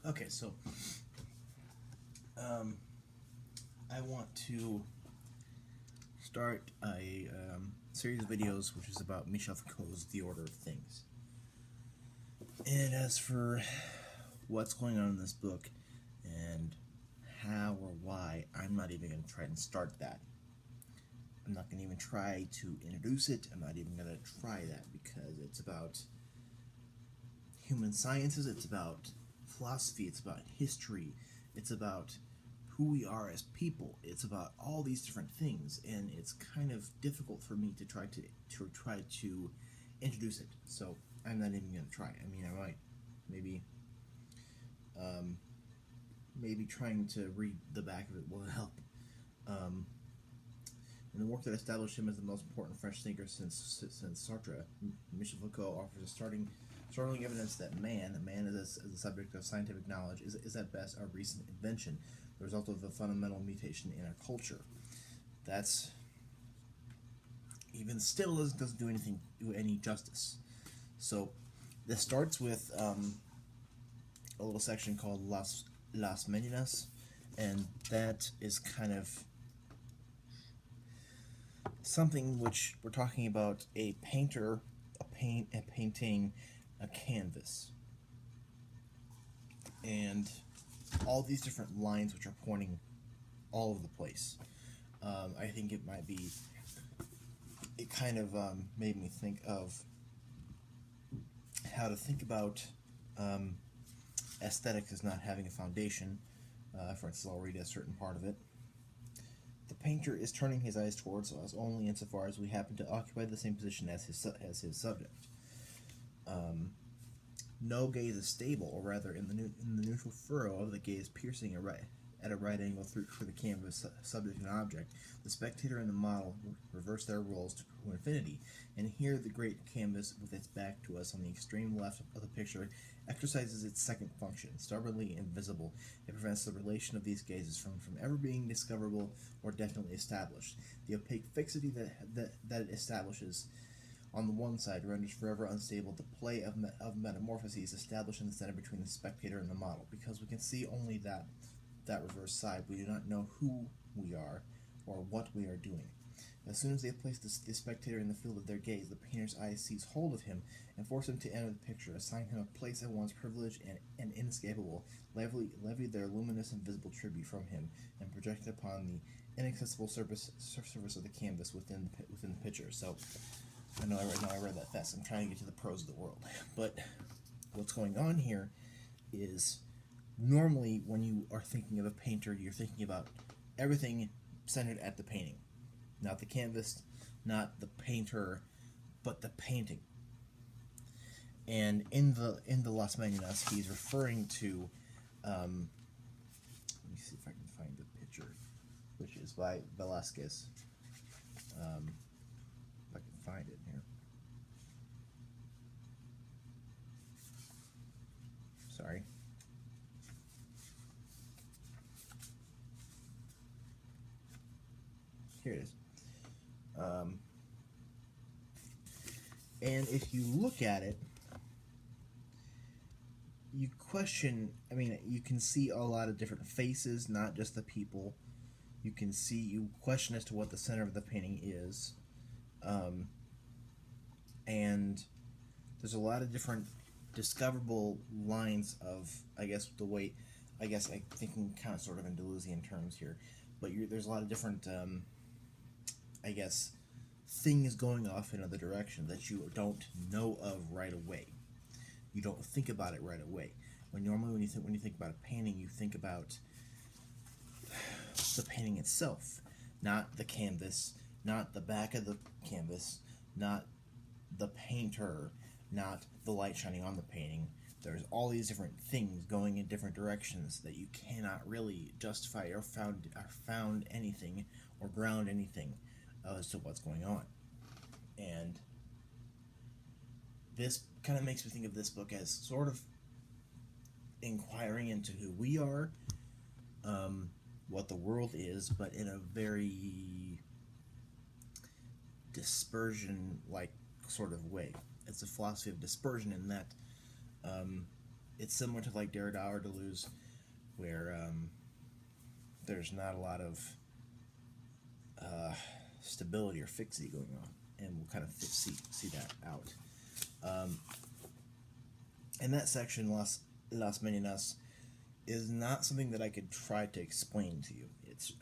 Okay, so I want to start a series of videos which is about Michel Foucault's The Order of Things. And as for what's going on in this book and how or why, I'm not even going to try and start that. I'm not going to even try to introduce it. I'm not even going to try that because it's about human sciences, it's about philosophy, it's about history, it's about who we are as people, it's about all these different things, and it's kind of difficult for me to try to introduce it. So I'm not even going to try. I mean, I might maybe trying to read the back of it will help. In the work that established him as the most important French thinker since Sartre, Michel Foucault offers a startling evidence that man as a subject of scientific knowledge, is at best a recent invention, the result of a fundamental mutation in our culture. That's even still doesn't do any justice. So this starts with a little section called Las Meninas, and that is kind of something which we're talking about a painter, painting a canvas, and all these different lines which are pointing all over the place. I think it kind of made me think of how to think about aesthetics as not having a foundation. For instance, I'll read a certain part of it. The painter is turning his eyes towards us only insofar as we happen to occupy the same position as his subject. No gaze is stable, or rather, in the neutral furrow of the gaze piercing at a right angle through the canvas, subject and object, the spectator and the model reverse their roles to infinity, and here the great canvas, with its back to us on the extreme left of the picture, exercises its second function. Stubbornly invisible, it prevents the relation of these gazes from ever being discoverable or definitely established. The opaque fixity that it establishes on the one side renders forever unstable the play of metamorphoses established in the center between the spectator and the model. Because we can see only that reverse side, we do not know who we are or what we are doing. As soon as they place the spectator in the field of their gaze, the painter's eyes seize hold of him and force him to enter the picture, assign him a place at once privileged and inescapable, levy their luminous and visible tribute from him, and project it upon the inaccessible surface of the canvas within the picture. So, I know I read that fast. I'm trying to get to the prose of the world. But what's going on here is, normally when you are thinking of a painter, you're thinking about everything centered at the painting. Not the canvas, not the painter, but the painting. And in the Las Meninas, he's referring to, let me see if I can find the picture, which is by Velázquez. If I can find it here. Sorry. Here it is. And if you look at it, you question, I mean, you can see a lot of different faces, not just the people. You question as to what the center of the painting is. And there's a lot of different discoverable lines of, I'm thinking kind of sort of in Deleuzian terms here, but there's a lot of different, things going off in another direction that you don't know of right away. You don't think about it right away. When you think about a painting, you think about the painting itself, not the canvas, not the back of the canvas, not the painter, not the light shining on the painting. There's all these different things going in different directions that you cannot really justify or found anything or ground anything as to what's going on. And this kind of makes me think of this book as sort of inquiring into who we are, what the world is, but in a very dispersion-like sort of way. It's a philosophy of dispersion in that it's similar to like Derrida or Deleuze, where there's not a lot of stability or fixity going on, and we'll kind of see that out. And that section, Las Meninas, is not something that I could try to explain to you.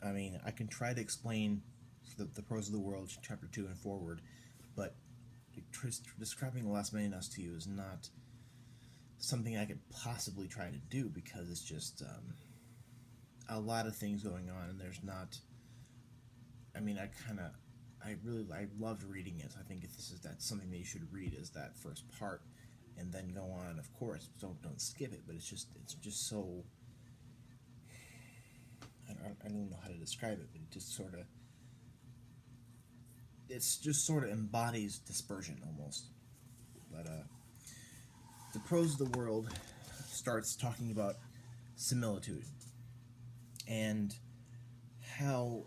I can try to explain the prose of the world, chapter 2 and forward, but describing Las Meninas to you is not something I could possibly try to do, because it's just a lot of things going on, and there's not. I loved reading it. I think that's something that you should read, is that first part, and then go on. Of course, don't skip it, but it's just so. I don't know how to describe it, but it just sort of embodies dispersion almost. But the prose of the world starts talking about similitude and how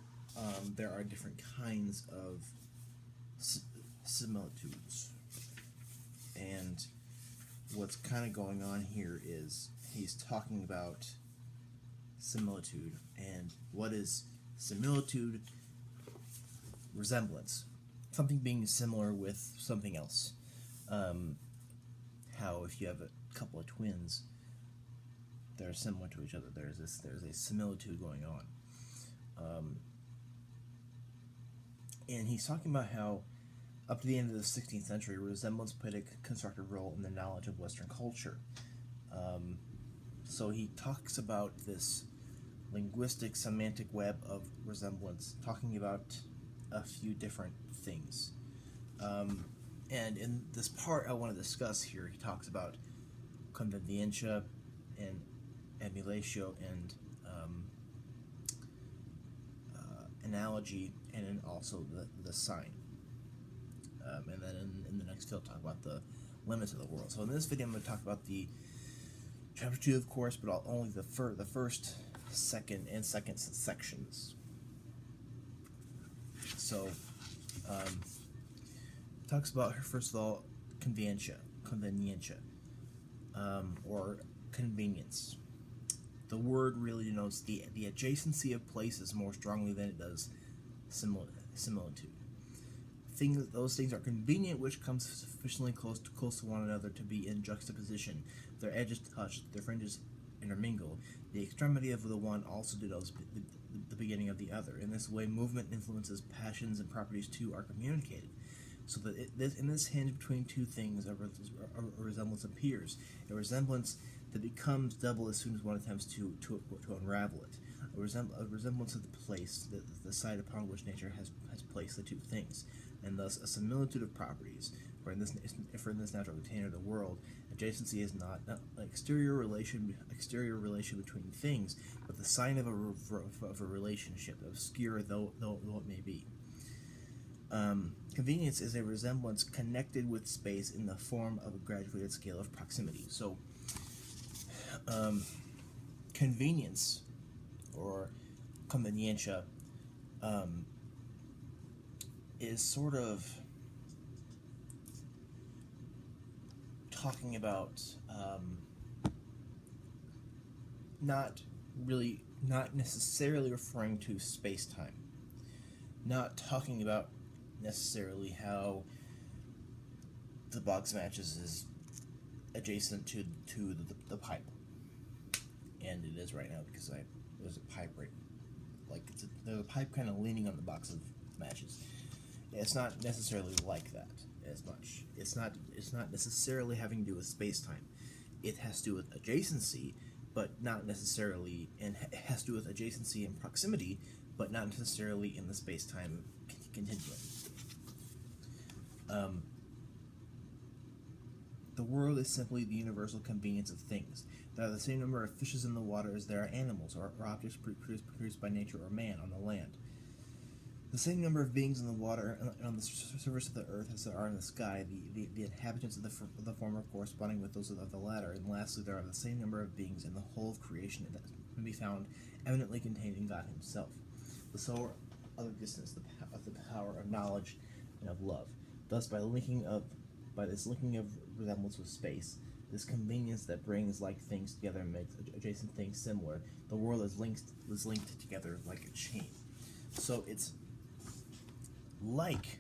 there are different kinds of similitudes. And what's kind of going on here is he's talking about similitude, and what is similitude? Resemblance, something being similar with something else. How if you have a couple of twins, they're similar to each other. There's a similitude going on. And he's talking about how up to the end of the 16th century, resemblance played a constructive role in the knowledge of Western culture. So he talks about this linguistic semantic web of resemblance, talking about a few different things. And in this part I want to discuss here, he talks about conveniencia and emulation and analogy, and then also the sign. And then in the next video, I'll talk about the limits of the world. So in this video, I'm going to talk about the chapter 2, of course, but only the first, second, and second sections. So, talks about, first of all, conveniencia, or convenience. The word really denotes the adjacency of places more strongly than it does similitude. Those things are convenient which come sufficiently close to one another to be in juxtaposition. Their edges touch, their fringes intermingle. The extremity of the one also denotes the beginning of the other. In this way, movement influences passions, and properties too are communicated. So that in this hinge between two things, a resemblance appears. A resemblance that becomes double as soon as one attempts to unravel it. A resemblance of the place, the site upon which nature has placed the two things, and thus a similitude of properties. For in this natural container of the world, adjacency is not an exterior relation between things, but the sign of a relationship, obscure though it may be. Convenience is a resemblance connected with space in the form of a graduated scale of proximity. So, convenience, or conveniencia, is sort of talking about not necessarily referring to space-time, not talking about necessarily how the box matches is adjacent to the pipe, and it is right now because there's a pipe there's a pipe kind of leaning on the box of matches. It's not necessarily like that as much. It's not necessarily having to do with space-time. It has to do with adjacency, but not necessarily, and it has to do with adjacency and proximity, but not necessarily in the space-time continuum. The world is simply the universal convenience of things. There are the same number of fishes in the water as there are animals, or objects produced by nature or man on the land. The same number of beings in the water and on the surface of the earth as there are in the sky, the inhabitants of the former corresponding with those of the latter. And lastly, there are the same number of beings in the whole of creation that can be found eminently contained in God himself. The soul of existence, the power of knowledge and of love. Thus, by this linking of resemblance with space, this convenience that brings like things together and makes adjacent things similar. The world is linked together like a chain. So it's like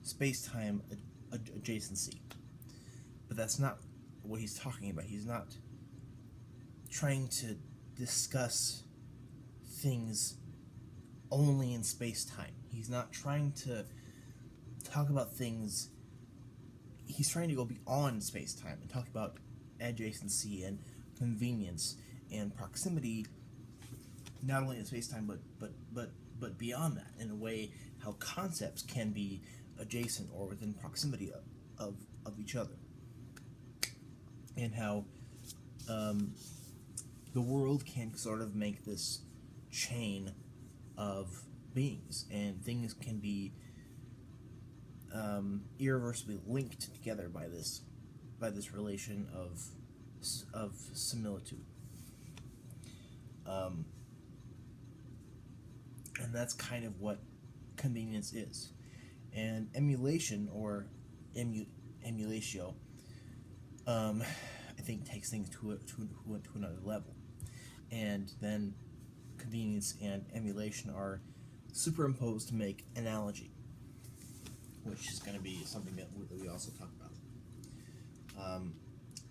space-time adjacency, but that's not what he's talking about. He's not trying to discuss things only in space-time. He's not trying to talk about things. He's trying to go beyond space-time and talk about adjacency and convenience and proximity, not only in space-time but beyond that, in a way how concepts can be adjacent or within proximity of each other, and how the world can sort of make this chain of beings, and things can be irreversibly linked together by this relation of similitude, and that's kind of what convenience is. And emulation, or emulatio, I think takes things to another level. And then convenience and emulation are superimposed to make analogy, which is going to be something that we also talk about.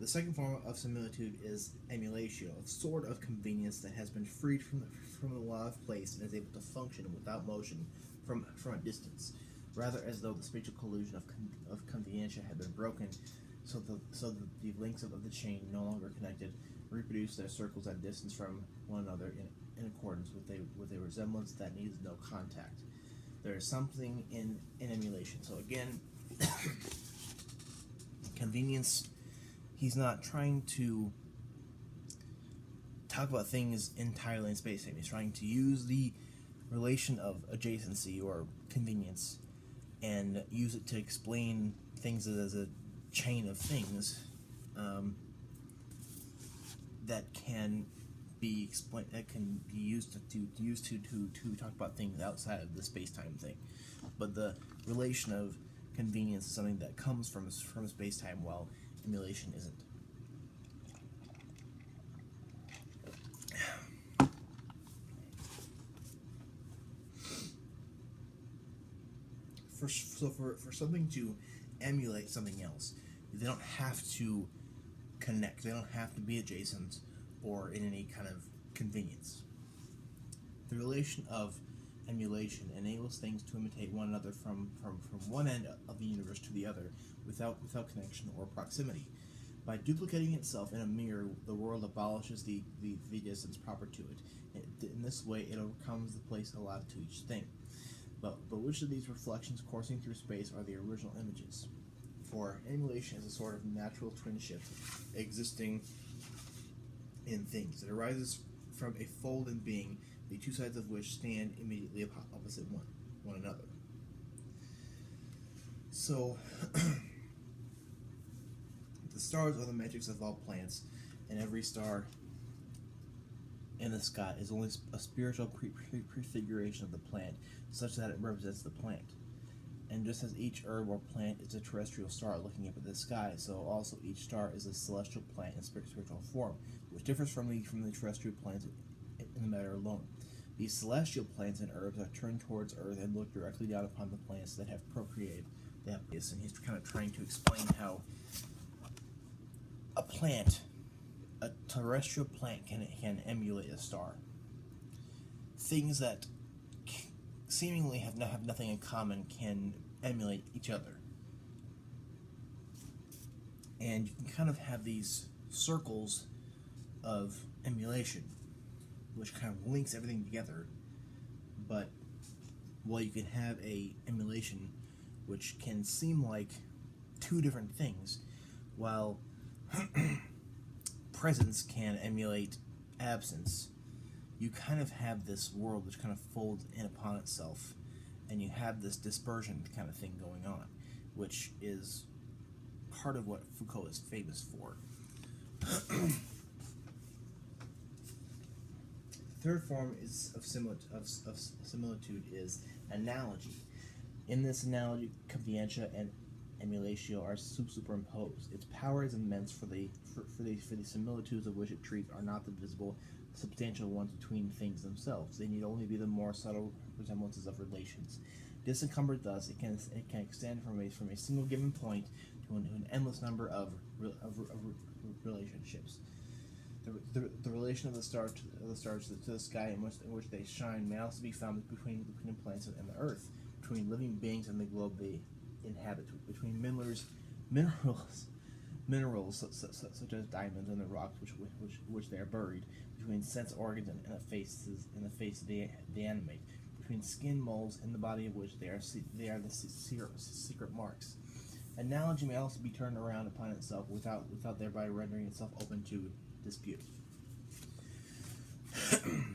The second form of similitude is emulatio, a sort of convenience that has been freed from the law of place and is able to function without motion from a distance, rather as though the spatial collusion of convenientia had been broken, so that the links of the chain, no longer connected, reproduce their circles at distance from one another in accordance with a resemblance that needs no contact. There is something in emulation. So again, convenience, he's not trying to talk about things entirely in space-time. He's trying to use the relation of adjacency or convenience and use it to explain things as a chain of things that can be explained, that can be used to talk about things outside of the space-time thing. But the relation of convenience is something that comes from space-time, while emulation isn't. For something to emulate something else, they don't have to connect. They don't have to be adjacent or in any kind of convenience. The relation of emulation enables things to imitate one another from one end of the universe to the other without connection or proximity. By duplicating itself in a mirror, the world abolishes the distance proper to it. In this way, it overcomes the place allotted to each thing. But which of these reflections coursing through space are the original images? For emulation is a sort of natural twinship existing in things. It arises from a fold in being, the two sides of which stand immediately opposite one another. So, the stars are the matrix of all plants, and every star in the sky is only a spiritual prefiguration of the plant, such that it represents the plant. And just as each herb or plant is a terrestrial star looking up at the sky, so also each star is a celestial plant in spiritual form, which differs from the terrestrial plants in the matter alone. These celestial plants and herbs are turned towards Earth and look directly down upon the plants that have procreated. And he's kind of trying to explain how a terrestrial plant can emulate a star. Things that seemingly have nothing in common can emulate each other. And you can kind of have these circles of emulation, which kind of links everything together. But while you can have a emulation which can seem like two different things, while presence can emulate absence, you kind of have this world which kind of folds in upon itself, and you have this dispersion kind of thing going on, which is part of what Foucault is famous for. The third form of similitude is analogy. In this analogy, convenientia and Emulation are superimposed. Its power is immense, for the similitudes of which it treats are not the visible, substantial ones between things themselves. They need only be the more subtle resemblances of relations. Disencumbered thus, it can extend from a single given point to an endless number of relationships. The relation of the stars to the sky in which they shine may also be found between the planets and the earth, between living beings and the globe they inhabit, between minerals such as diamonds and the rocks which they are buried, between sense organs and the faces they animate, between skin molds in the body of which they are the secret marks. Analogy may also be turned around upon itself without thereby rendering itself open to dispute.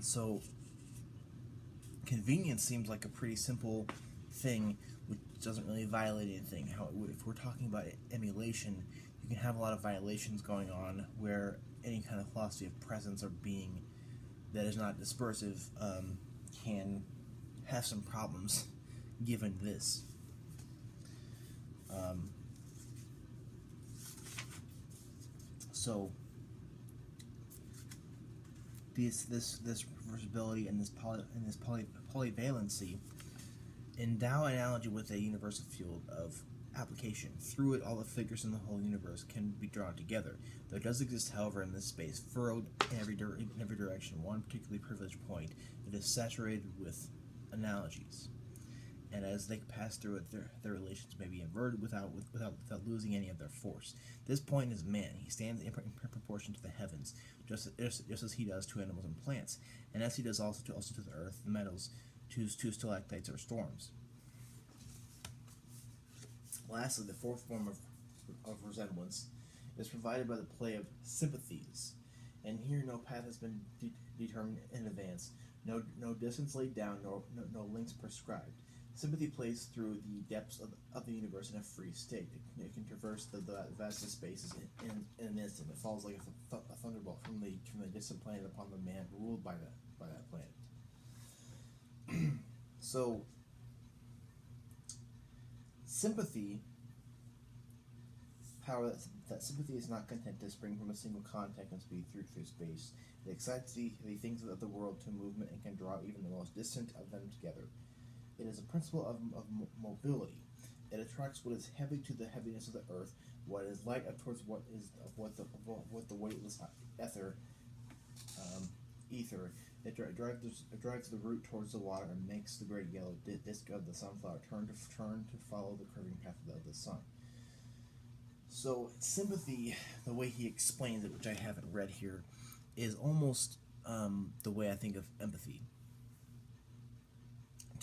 So, convenience seems like a pretty simple thing which doesn't really violate anything. If we're talking about emulation, you can have a lot of violations going on where any kind of philosophy of presence or being that is not dispersive can have some problems given this. So this reversibility and this polyvalency endow analogy with a universal field of application. Through it, all the figures in the whole universe can be drawn together. There does exist, however, in this space, furrowed in every direction, one particularly privileged point that is saturated with analogies. And as they pass through it, their relations may be inverted without losing any of their force. This point is man. He stands in proportion to the heavens, just as he does to animals and plants, and as he does also to the earth, the metals, to stalactites or storms. Lastly, the fourth form of resemblance is provided by the play of sympathies, and here no path has been determined in advance, no distance laid down, no links prescribed. Sympathy plays through the depths of the universe in a free state. It can traverse the vastest spaces in an instant. It falls like a thunderbolt from the distant planet upon the man ruled by that planet. So, sympathy, power that sympathy is not content to spring from a single contact and speed through space. It excites the things of the world to movement and can draw even the most distant of them together. It is a principle of mobility. It attracts what is heavy to the heaviness of the earth, what is light up towards what the weightless ether. It drives the root towards the water and makes the great yellow disk of the sunflower turn to follow the curving path of the sun. So sympathy, the way he explains it, which I haven't read here, is almost the way I think of empathy.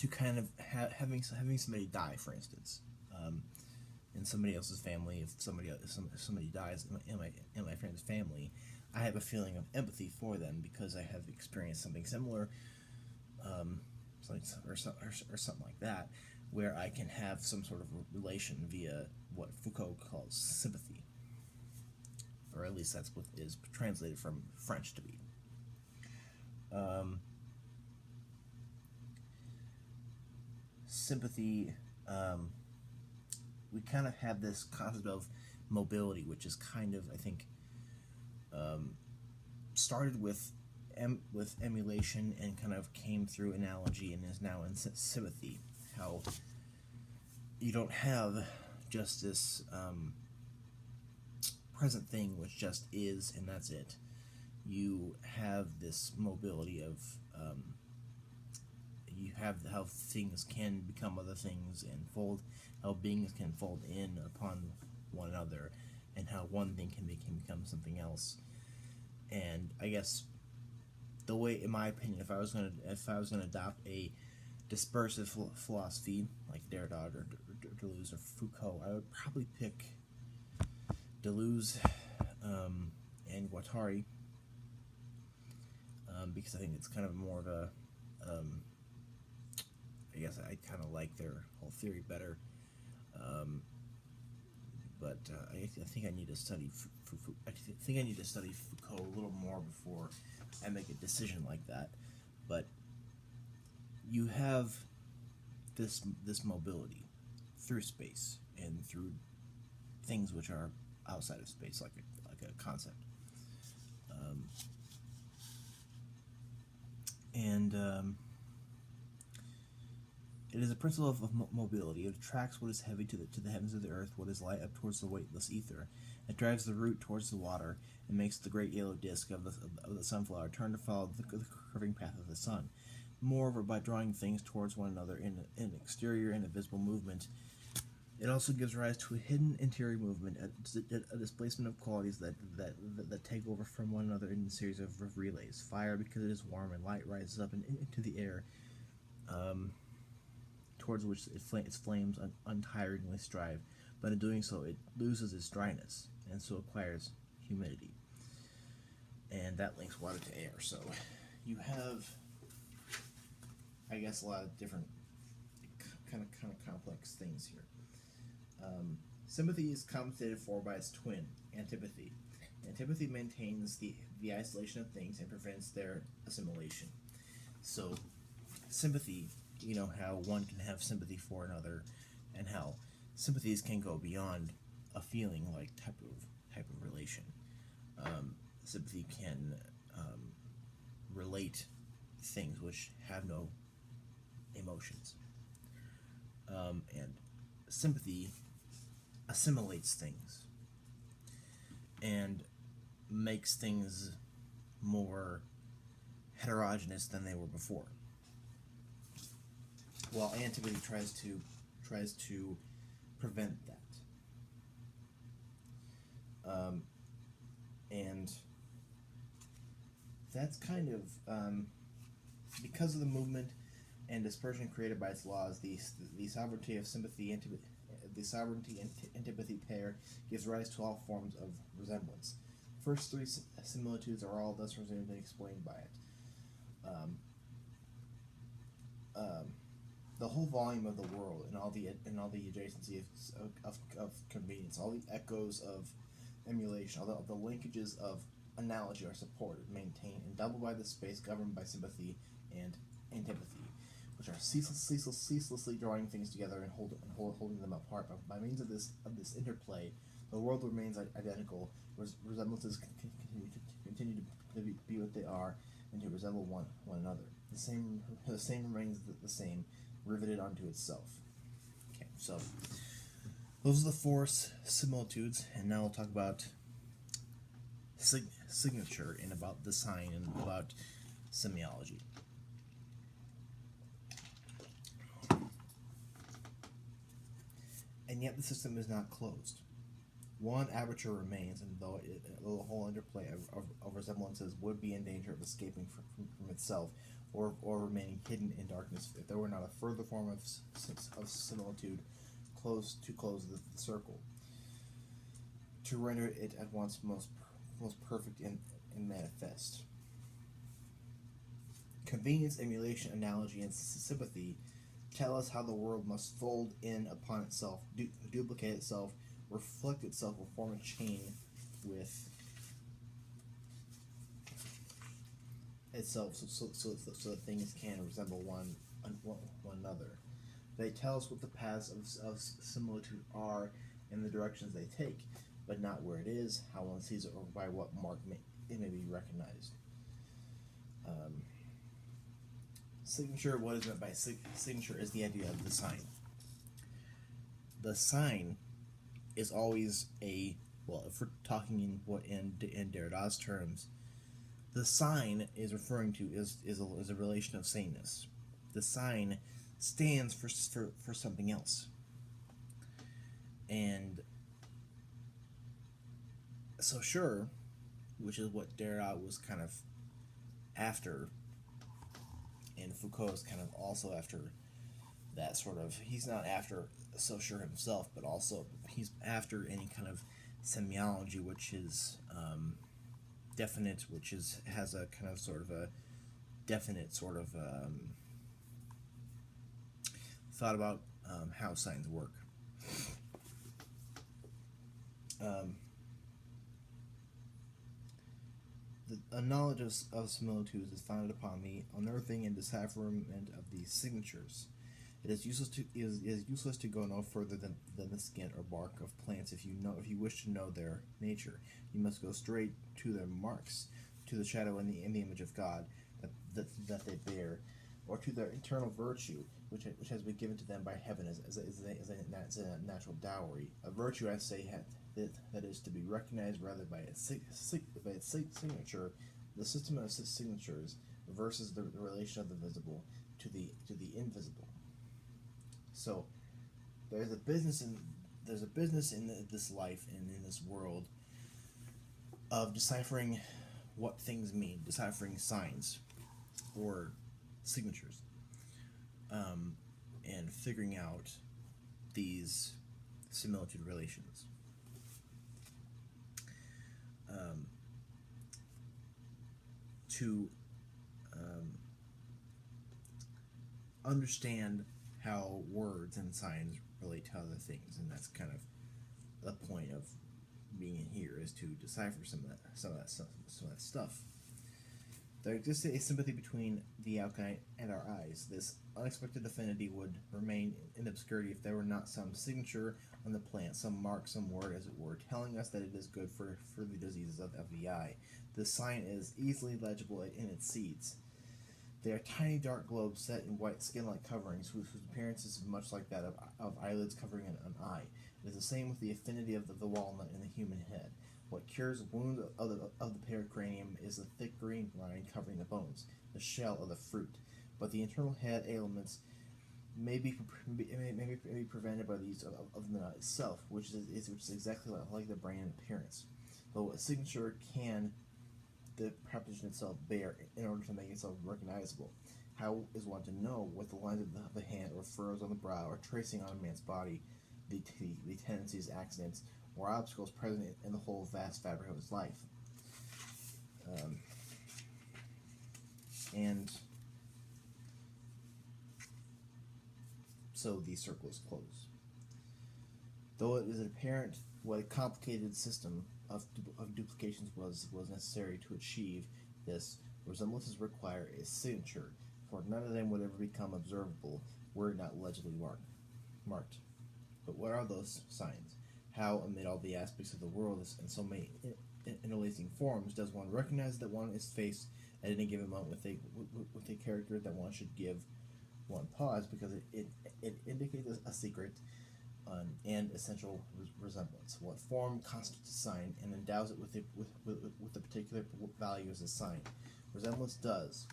To kind of having somebody die, for instance, in somebody else's family. If somebody dies in my friend's family, I have a feeling of empathy for them because I have experienced something similar, or something like that, where I can have some sort of relation via what Foucault calls sympathy, or at least that's what is translated from French to be. Sympathy, we kind of have this concept of mobility, which is kind of, I think, started with emulation and kind of came through analogy and is now in sympathy. How you don't have just this present thing which just is and that's it. You have this mobility of you have how things can become other things and how beings can fold in upon one another, and how one thing can become something else. And I guess the way, in my opinion, if I was going to adopt a dispersive philosophy like Derrida or Deleuze or Foucault, I would probably pick Deleuze and Guattari, because I think it's kind of more of a I guess I kind of like their whole theory better, but I think I need to study Foucault a little more before I make a decision like that. But you have this mobility through space and through things which are outside of space, like a concept. It is a principle of mobility. It attracts what is heavy to the heavens of the earth, what is light up towards the weightless ether. It drives the root towards the water, and makes the great yellow disk of the sunflower turn to follow the curving path of the sun. Moreover, by drawing things towards one another in an exterior and a visible movement, it also gives rise to a hidden interior movement, a displacement of qualities that take over from one another in a series of relays. Fire, because it is warm, and light rises up into the air, towards which its flames untiringly strive, but in doing so it loses its dryness, and so acquires humidity. And that links water to air. So you have, I guess, a lot of different kind of complex things here. Sympathy is compensated for by its twin, antipathy. Antipathy maintains the isolation of things and prevents their assimilation. So sympathy, you know how one can have sympathy for another, and how sympathies can go beyond a feeling like type of relation. Sympathy can relate things which have no emotions, and sympathy assimilates things and makes things more heterogeneous than they were before, while antipathy tries to prevent that. And that's kind of because of the movement and dispersion created by its laws. The sovereignty of sympathy, the sovereignty and antipathy pair gives rise to all forms of resemblance. The first three similitudes are all thus resumed and explained by it. The whole volume of the world and all the adjacency of convenience, all the echoes of emulation, all the linkages of analogy are supported, maintained, and doubled by the space governed by sympathy and antipathy, which are ceaselessly drawing things together and holding them apart. But by means of this interplay, the world remains identical. Resemblances continue to be what they are, and to resemble one another. The same remains the same, riveted onto itself. Okay, so those are the four similitudes, and now we'll talk about signature and about the sign and about semiology. And yet the system is not closed. One aperture remains, and though the whole interplay of resemblances would be in danger of escaping from itself, or remaining hidden in darkness, if there were not a further form of similitude to close the circle, to render it at once most perfect and manifest. Convenience, emulation, analogy, and sympathy tell us how the world must fold in upon itself, duplicate itself, reflect itself, or form a chain with itself, so that things can resemble one another. They tell us what the paths of similitude are and the directions they take, but not where it is, how one sees it, or by what mark it may be recognized. Signature, what is meant by signature, is the idea of the sign. The sign is always if we're talking in Derrida's terms, the sign is referring to is a relation of sameness. The sign stands for something else. And so sure, which is what Derrida was kind of after, and Foucault is kind of also after that sort of, he's not after so sure himself, but also he's after any kind of semiology which is definite, which has a kind of sort of a definite sort of thought about how signs work. The knowledge of similitudes is founded upon the unearthing and decipherment of these signatures. It is useless to go no further than the skin or bark of plants if you wish to know their nature. You must go straight to their marks, to the shadow and the image of God that they bear, or to their internal virtue, which has been given to them by heaven as a natural dowry. A virtue, I say, that is to be recognized rather by its signature. The system of signatures versus the relation of the visible to the invisible. So there's a business in this life and in this world of deciphering what things mean, deciphering signs or signatures, and figuring out these similitude relations. To understand how words and signs relate to other things, and that's kind of the point of being in here, is to decipher some of that stuff. There exists a sympathy between the alkaline and our eyes. This unexpected affinity would remain in obscurity if there were not some signature on the plant, some mark, some word, as it were, telling us that it is good for the diseases of the eye. This sign is easily legible in its seeds. They are tiny dark globes set in white skin-like coverings, whose appearance is much like that of eyelids covering an eye. It is the same with the affinity of the walnut in the human head. What cures wounds of the pericranium is the thick green rind covering the bones, the shell of the fruit. But the internal head ailments may be prevented by the use of the nut itself, which is exactly like the brain in appearance. Though a signature can the proposition itself bear in order to make itself recognizable. How is one to know with the lines of the hand or furrows on the brow or tracing on a man's body the tendencies, accidents, or obstacles present in the whole vast fabric of his life? And so the circle is closed. Though it is apparent what a complicated system of duplications was necessary to achieve this, resemblances require a signature, for none of them would ever become observable were it not legibly marked. But what are those signs? How, amid all the aspects of the world in so many interlacing forms, does one recognize that one is faced at any given moment with a character that one should give one pause, because it indicates a secret and essential resemblance? What form constitutes a sign and endows it with a particular value as a sign? Resemblance does.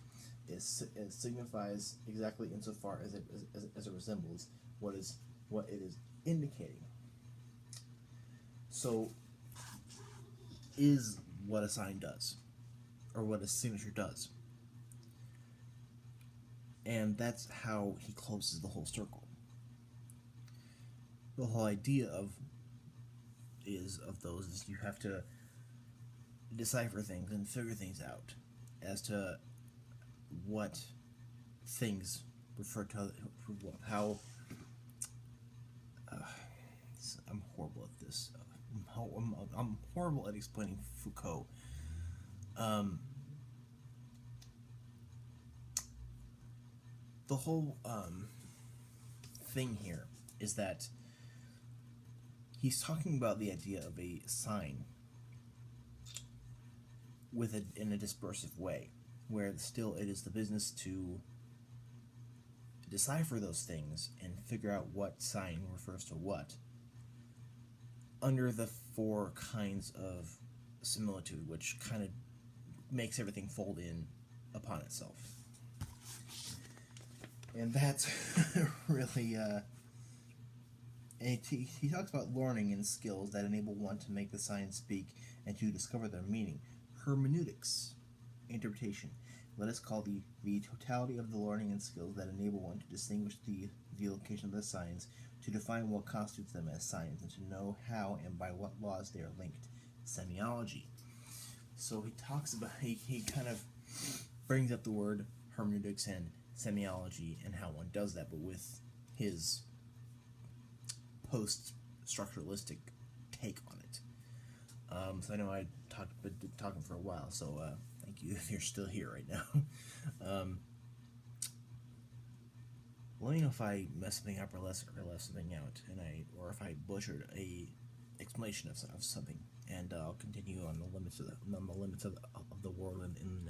It signifies exactly insofar as it resembles what it is indicating. So, is what a sign does, or what a signature does. And that's how he closes the whole circle. The whole idea of those is you have to decipher things and figure things out as to what things refer to how. I'm horrible at this. I'm horrible at explaining Foucault. The whole thing here is that he's talking about the idea of a sign in a dispersive way, where still it is the business to decipher those things and figure out what sign refers to what under the four kinds of similitude, which kind of makes everything fold in upon itself. And that's really and he talks about learning and skills that enable one to make the signs speak and to discover their meaning. Hermeneutics, interpretation. Let us call the totality of the learning and skills that enable one to distinguish the location of the signs, to define what constitutes them as signs, and to know how and by what laws they are linked. Semiology. So he talks about, he kind of brings up the word hermeneutics and semiology and how one does that, but with his post-structuralistic take on it. So I know I been talking for a while, so thank you if you're still here right now. Let me know if I messed something up or left something out, or if I butchered a explanation of something, and I'll continue on the limits of the world in